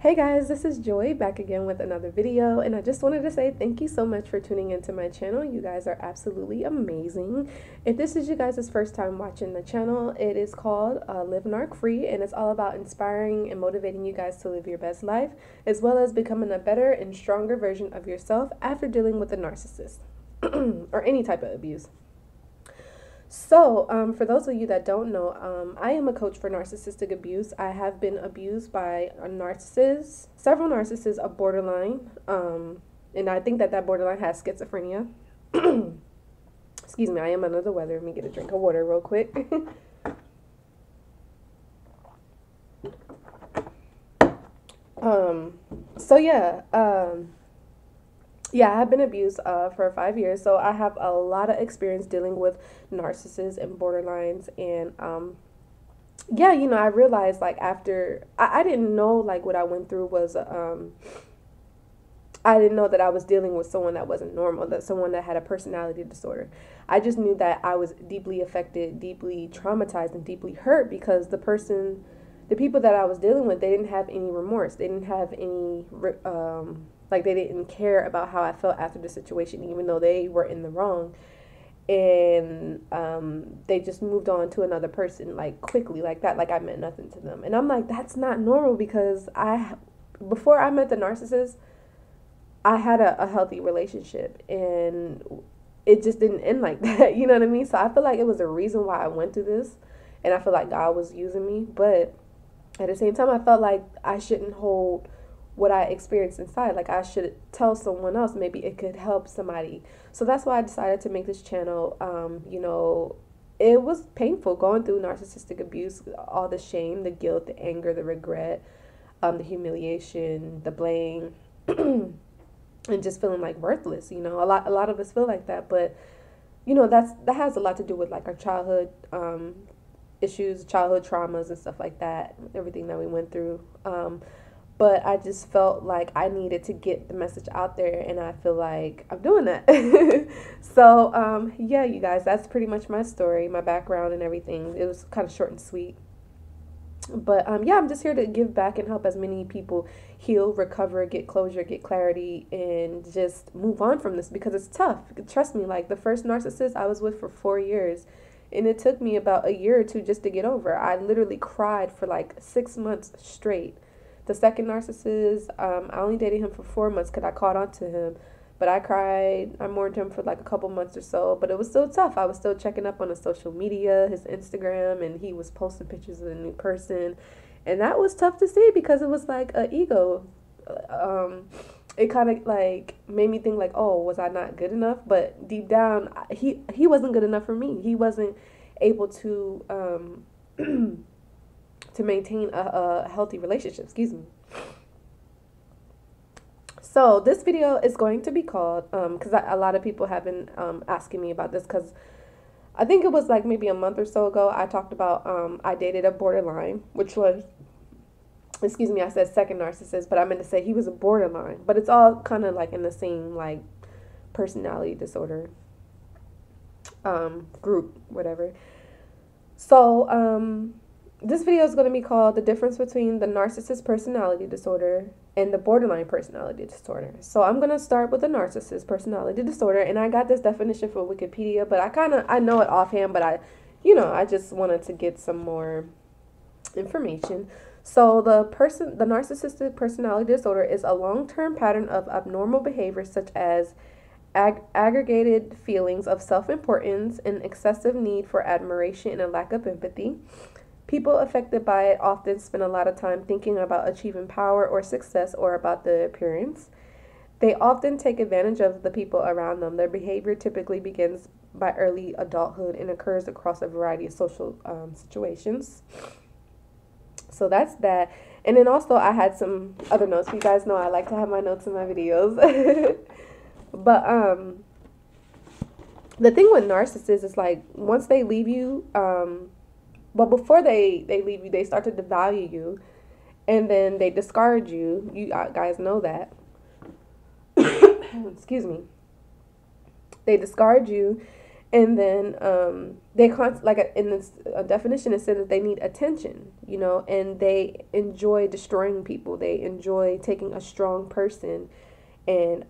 Hey guys, this is Joy back again with another video, and I just wanted to say thank you so much for tuning into my channel. You guys are absolutely amazing. If this is you guys' first time watching the channel, it is called Livenarcfree, and it's all about inspiring and motivating you guys to live your best life, as well as becoming a better and stronger version of yourself after dealing with a narcissist or any type of abuse. So, for those of you that don't know, I am a coach for narcissistic abuse. I have been abused by a narcissist, several narcissists, a borderline, and I think that borderline has schizophrenia. Excuse me, I am under the weather. Let me get a drink of water real quick. So yeah, I have been abused for 5 years, so I have a lot of experience dealing with narcissists and borderlines, and yeah, I realized like after I didn't know like what I went through was I didn't know that I was dealing with someone that wasn't normal, that someone that had a personality disorder. I just knew that I was deeply affected, deeply traumatized, and deeply hurt because the people that I was dealing with, they didn't have any remorse. They didn't have any like they didn't care about how I felt after the situation, even though they were in the wrong. And they just moved on to another person like quickly, like that, like I meant nothing to them. And I'm like, that's not normal, because before I met the narcissist, I had a healthy relationship, and it just didn't end like that. You know what I mean? So I feel like it was a reason why I went through this, and I feel like God was using me. But at the same time, I felt like I shouldn't hold what I experienced inside. Like I should tell someone else. Maybe it could help somebody. So that's why I decided to make this channel. It was painful going through narcissistic abuse, all the shame, the guilt, the anger, the regret, the humiliation, the blame, and just feeling like worthless. A lot of us feel like that, but that has a lot to do with like our childhood issues, childhood traumas, and stuff like that. Everything that we went through. But I just felt like I needed to get the message out there, and I feel like I'm doing that. So, yeah, you guys, that's pretty much my story, my background, and everything. It was kind of short and sweet. But, yeah, I'm just here to give back and help as many people heal, recover, get closure, get clarity, and just move on from this, because it's tough. Trust me, like the first narcissist I was with for 4 years, and it took me about a year or two just to get over. I literally cried for like 6 months straight. The second narcissist, I only dated him for 4 months because I caught on to him. But I cried. I mourned him for like a couple months or so. But it was still tough. I was still checking up on his social media, his Instagram, and he was posting pictures of a new person. And that was tough to see, because it was like an ego. It kind of like made me think like, oh, was I not good enough? But deep down, he wasn't good enough for me. He wasn't able to to maintain a healthy relationship. Excuse me. So this video is going to be called, because a lot of people have been asking me about this, because I think it was like maybe a month or so ago, I talked about I dated a borderline, which was, excuse me, I said second narcissist, but I meant to say he was a borderline. But it's all kind of like in the same like personality disorder group, whatever. So this video is going to be called The Difference Between the Narcissist Personality Disorder and the Borderline Personality Disorder. So I'm going to start with the Narcissist Personality Disorder, and I got this definition from Wikipedia, but I know it offhand, but I just wanted to get some more information. So the narcissistic personality disorder is a long-term pattern of abnormal behavior such as aggregated feelings of self-importance, an excessive need for admiration, and a lack of empathy. People affected by it often spend a lot of time thinking about achieving power or success, or about the appearance. They often take advantage of the people around them. Their behavior typically begins by early adulthood and occurs across a variety of social situations. So that's that. And then also I had some other notes. You guys know I like to have my notes in my videos. But the thing with narcissists is like once they leave you, but before they leave you, they start to devalue you, and then they discard you. You guys know that. Excuse me. They discard you, And then like in this definition, it says that they need attention, you know, and they enjoy destroying people. They enjoy taking a strong person and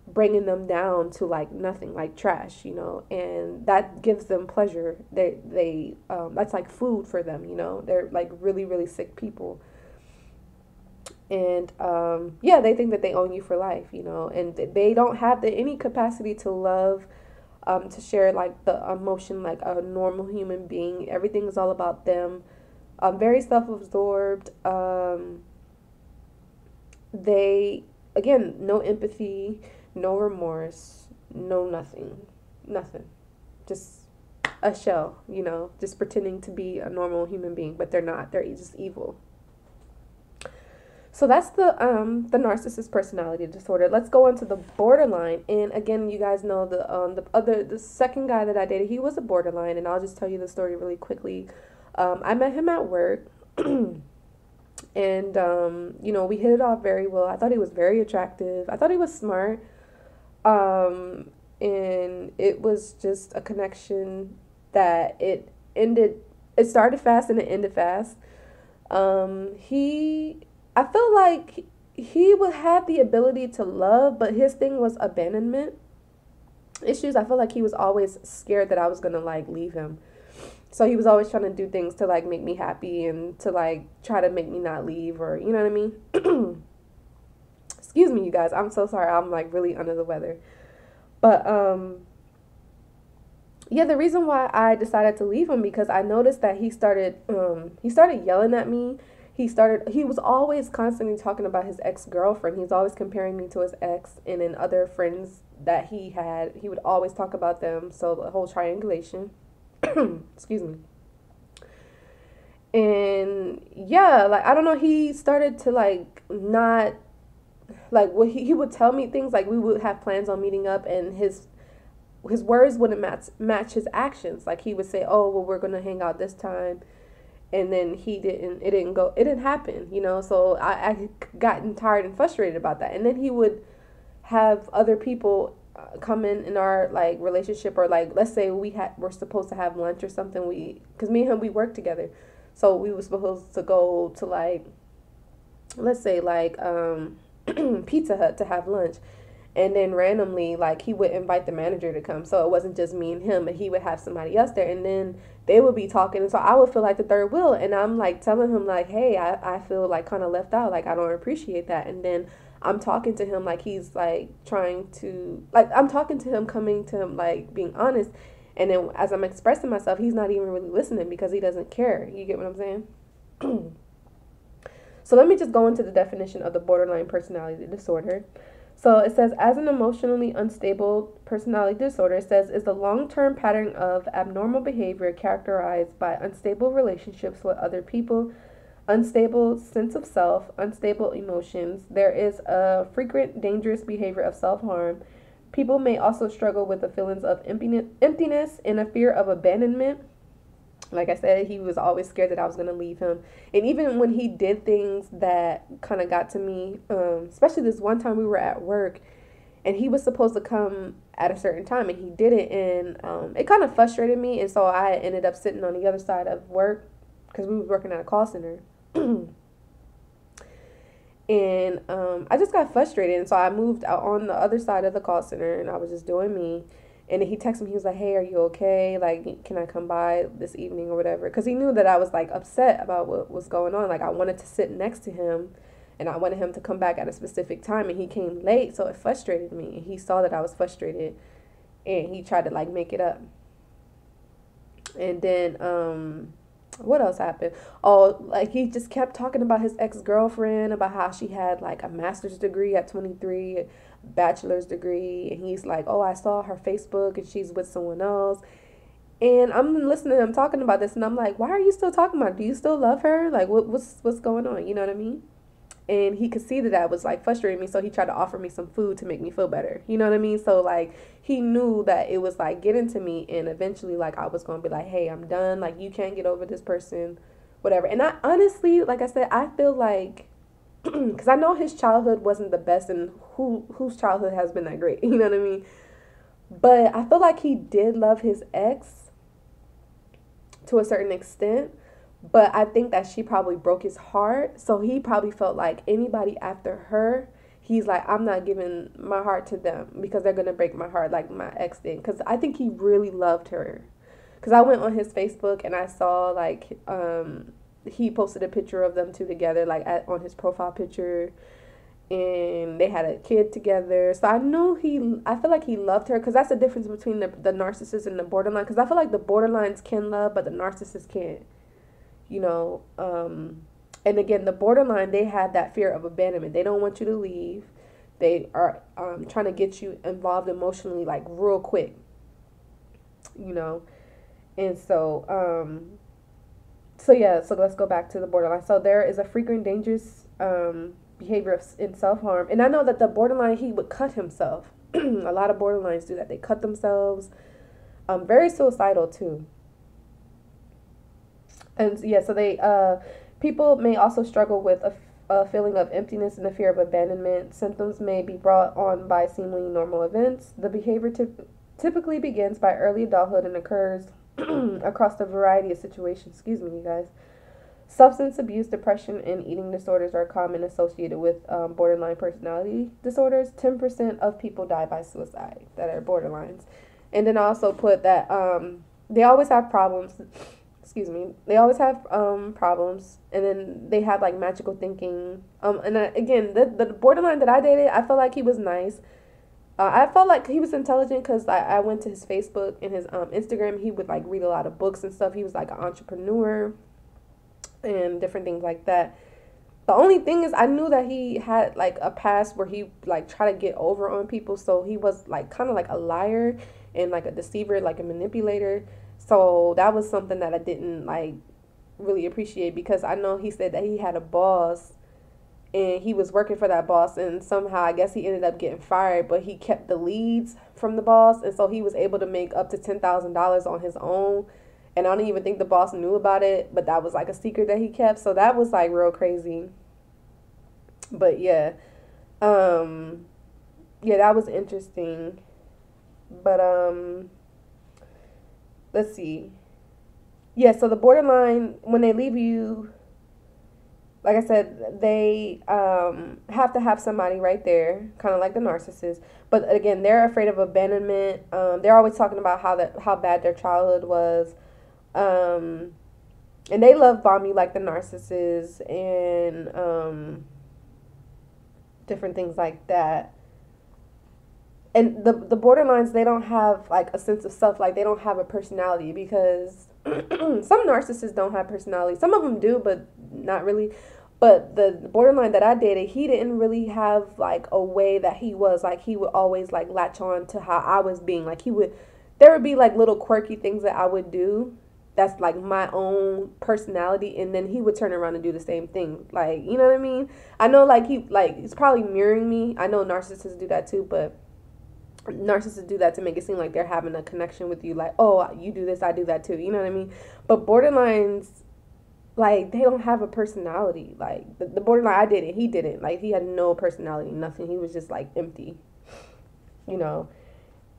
bringing them down to like nothing, like trash, you know, and that gives them pleasure. They that's like food for them, you know. They're like really, really sick people. And yeah, they think that they own you for life, you know, and they don't have any capacity to love, to share like the emotion like a normal human being. Everything is all about them. Very self-absorbed. They, again, no empathy, no remorse, no nothing. Just a shell, you know, just pretending to be a normal human being, but they're not. They're just evil. So that's the narcissist personality disorder. Let's go on to the borderline. And again, you guys know the second guy that I dated, he was a borderline, and I'll just tell you the story really quickly. I met him at work, and you know, we hit it off very well. I thought he was very attractive. I thought he was smart. And it was just a connection that it started fast and it ended fast. I feel like he would have the ability to love, but his thing was abandonment issues. I feel like he was always scared that I was gonna like leave him. So he was always trying to do things to like make me happy and to like try to make me not leave, or you know what I mean? Excuse me, you guys. I'm so sorry. I'm like really under the weather. But yeah, the reason why I decided to leave him, because I noticed that he started yelling at me. He was always constantly talking about his ex-girlfriend. He's always comparing me to his ex, and then other friends that he had. He would always talk about them. So the whole triangulation. Excuse me. And yeah, like, I don't know, he started to like not, like, what he would tell me things, like we would have plans on meeting up, and his words wouldn't match his actions. Like he would say, oh, well, we're gonna hang out this time, and then it didn't happen, you know. So I gotten tired and frustrated about that. And then he would have other people come in our like relationship, or like, let's say we're supposed to have lunch or something, because me and him, we work together, so we were supposed to go to like, let's say like Pizza Hut to have lunch. And then randomly, like, he would invite the manager to come. So it wasn't just me and him, but he would have somebody else there. And then they would be talking. And so I would feel like the third wheel. And I'm, like, telling him, like, hey, I feel, like, kind of left out. Like, I don't appreciate that. And then I'm talking to him like he's, like, trying to, like, I'm talking to him, coming to him, like, being honest. And then as I'm expressing myself, he's not even really listening because he doesn't care. You get what I'm saying? So let me just go into the definition of the borderline personality disorder. So it says, as an emotionally unstable personality disorder, it says, is a long-term pattern of abnormal behavior characterized by unstable relationships with other people, unstable sense of self, unstable emotions. There is a frequent dangerous behavior of self-harm. People may also struggle with the feelings of emptiness and a fear of abandonment. Like I said, he was always scared that I was going to leave him. And even when he did things that kind of got to me, especially this one time we were at work, and he was supposed to come at a certain time, and he didn't. And it kind of frustrated me. And so I ended up sitting on the other side of work, because we were working at a call center. And I just got frustrated. And so I moved out on the other side of the call center, and I was just doing me. And then he texted me, he was like, hey, are you okay? Like, can I come by this evening or whatever? Because he knew that I was, like, upset about what was going on. Like, I wanted to sit next to him, and I wanted him to come back at a specific time, and he came late, so it frustrated me. And he saw that I was frustrated, and he tried to, like, make it up. And then, what else happened? Oh, like, he just kept talking about his ex-girlfriend, about how she had, like, a master's degree at 23, bachelor's degree, and he's like, oh, I saw her Facebook and she's with someone else. And I'm listening to him talking about this, and I'm like, why are you still talking about it? Do you still love her? Like, what's going on? You know what I mean? And he could see that that was like frustrating me, so he tried to offer me some food to make me feel better. You know what I mean? So like, he knew that it was like getting to me, and eventually like I was going to be like, hey, I'm done. Like, you can't get over this person, whatever. And I honestly, like I said, I feel like, because I know his childhood wasn't the best, and whose childhood has been that great, you know what I mean? But I feel like he did love his ex to a certain extent. But I think that she probably broke his heart. So he probably felt like anybody after her, he's like, I'm not giving my heart to them because they're going to break my heart like my ex did. Because I think he really loved her. Because I went on his Facebook and I saw like he posted a picture of them two together, like on his profile picture, and they had a kid together. So I feel like he loved her, because that's the difference between the narcissist and the borderline. Because I feel like the borderlines can love, but the narcissist can't. You know, and again, the borderline, they have that fear of abandonment. They don't want you to leave. They are trying to get you involved emotionally, like real quick. You know, and so yeah, so let's go back to the borderline. So there is a frequent dangerous behavior in self-harm. And I know that the borderline, he would cut himself. A lot of borderlines do that. They cut themselves. Very suicidal too. And yeah, so people may also struggle with a feeling of emptiness and the fear of abandonment. Symptoms may be brought on by seemingly normal events. The behavior typically begins by early adulthood and occurs across a variety of situations. Excuse me, you guys. Substance abuse, depression, and eating disorders are common associated with borderline personality disorders. 10% of people die by suicide that are borderlines. And then I also put that they always have problems. Excuse me. They always have problems, and then they have like magical thinking. And again, the borderline that I dated, I felt like he was nice. I felt like he was intelligent because I went to his Facebook and his Instagram. He would like read a lot of books and stuff. He was like an entrepreneur and different things like that. The only thing is, I knew that he had like a past where he like tried to get over on people. So he was like kind of like a liar and like a deceiver, like a manipulator. So that was something that I didn't like really appreciate, because I know he said that he had a boss and he was working for that boss, and somehow I guess he ended up getting fired, but he kept the leads from the boss, and so he was able to make up to $10,000 on his own. And I don't even think the boss knew about it, but that was like a secret that he kept. So that was like real crazy. But yeah, yeah, that was interesting. But let's see. Yeah, so the borderline, when they leave you, like I said, they have to have somebody right there, kind of like the narcissist. But again, they're afraid of abandonment. They're always talking about how bad their childhood was. And they love bomb you like the narcissist, and different things like that. And the borderlines, they don't have like a sense of self, like they don't have a personality, because some narcissists don't have personality. Some of them do, but not really. But the borderline that I dated, he didn't really have like a way that he was. Like he would always like latch on to how I was being. Like there would be like little quirky things that I would do that's like my own personality, and then he would turn around and do the same thing. Like, you know what I mean? I know like he's probably mirroring me. I know narcissists do that too, but narcissists do that to make it seem like they're having a connection with you, like, oh, you do this, I do that too, you know what I mean? But borderlines, like, they don't have a personality. Like the borderline I did it, he didn't. Like, he had no personality, nothing. He was just like empty, you know.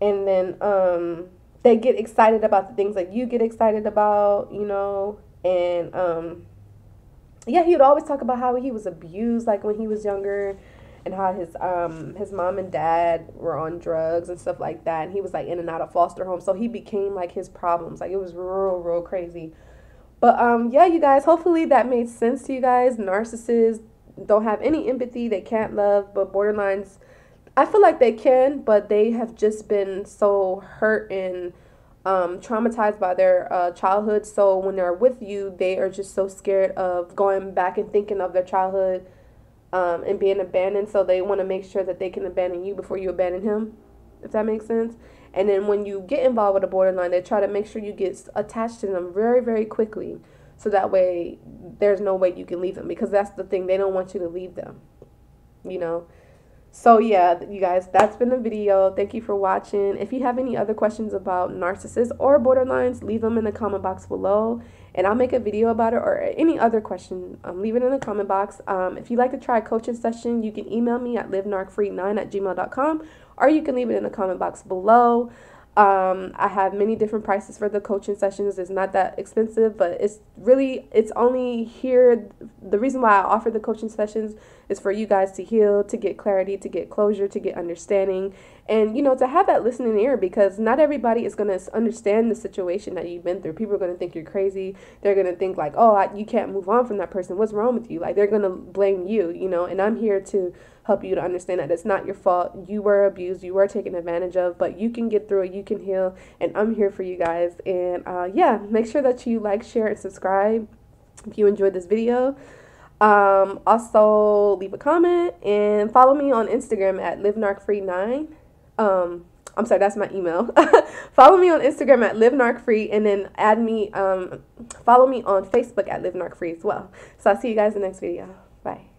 And then they get excited about the things like you get excited about, you know. And yeah, he would always talk about how he was abused like when he was younger, and how his mom and dad were on drugs and stuff like that, and he was like in and out of foster homes. So he became like his problems. Like, it was real crazy. But yeah, you guys, hopefully that made sense to you guys. Narcissists don't have any empathy, they can't love, but borderlines, I feel like they can, but they have just been so hurt and traumatized by their childhood. So when they're with you, they are just so scared of going back and thinking of their childhood and being abandoned. So they want to make sure that they can abandon you before you abandon him, if that makes sense. And then when you get involved with a borderline, they try to make sure you get attached to them very quickly. So that way there's no way you can leave them, because that's the thing. They don't want you to leave them, you know. So yeah, you guys, that's been the video. Thank you for watching. If you have any other questions about narcissists or borderlines, leave them in the comment box below, and I'll make a video about it. Or any other question, leave it in the comment box. If you'd like to try a coaching session, you can email me at livenarcfree9@gmail.com, or you can leave it in the comment box below. I have many different prices for the coaching sessions. It's not that expensive, but it's only here. The reason why I offer the coaching sessions is for you guys to heal, to get clarity, to get closure, to get understanding, and, to have that listening ear, because not everybody is going to understand the situation that you've been through. People are going to think you're crazy. They're going to think like, oh, you can't move on from that person. What's wrong with you? Like, they're going to blame you, and I'm here to help you to understand that it's not your fault. You were abused, you were taken advantage of, but you can get through it, you can heal, and I'm here for you guys. And yeah, make sure that you like, share, and subscribe if you enjoyed this video. Also leave a comment and follow me on Instagram at Livenarcfree9. I'm sorry, that's my email. Follow me on Instagram at Livenarcfree, and then follow me on Facebook at Livenarcfree as well. So I'll see you guys in the next video. Bye.